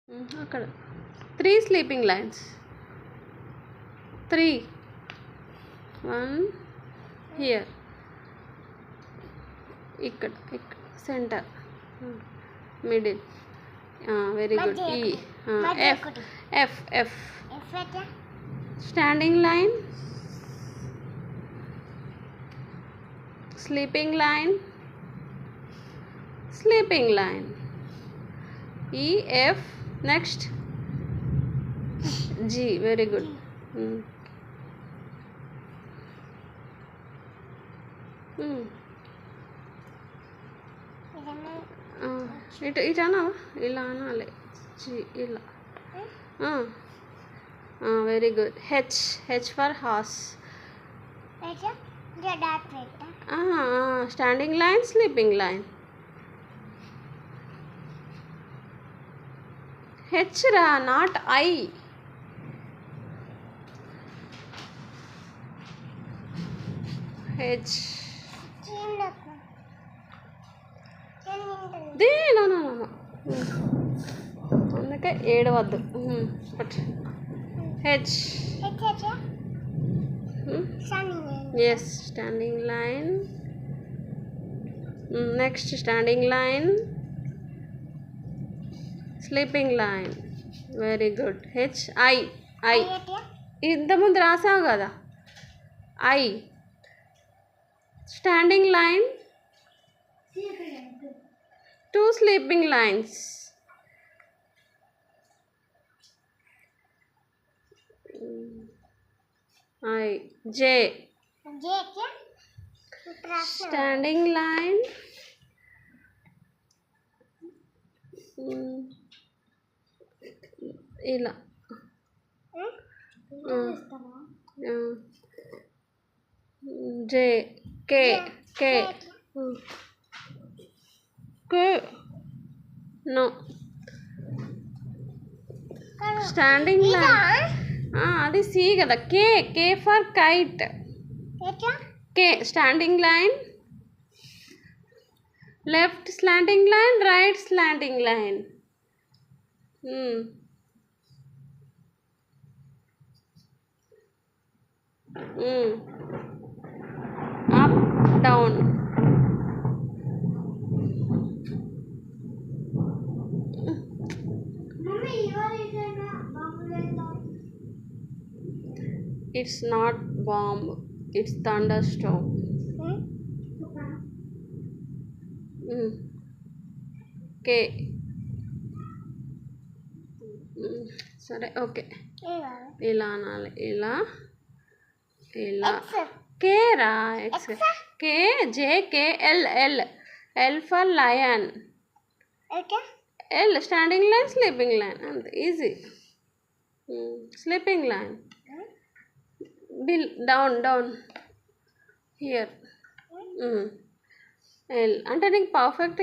అక్కడ 3 sleeping lines. 3 1 here, ఇక్కడ center, middle. Very good. ఈ F F F standing line, sleeping line, sleeping line. ఈ F. Next G. Very good. ఇటు అనావా? ఇలా అనాలి. జీ ఇలా. Very good. H. H for horse. Standing line, sleeping line. H రా, not I. H. దే no no no, అందుకే ఏడవద్దు. H. Yes, standing line. Next standing line, sleeping line. Very good. H. I. I ఇంతకుముందు రాసావు కదా. I. Standing line, 2 sleeping lines. I. J. Standing line, ఇలా. J. K. K. K. No. Standing line అది C కదా. K. K for kite. K. Standing line, left slanting line, right slanting line. Up down. It's not bomb, it's thunderstorm. K. సరే, okay. ఇలా అనాలి. ఇలా ఇలా. K రా. X. K. J. K. L. L. L for lion. L standing line, sleeping line. అంతే, easy. Sleeping line. Bill. Down. Down here. L అంటే నీకు perfect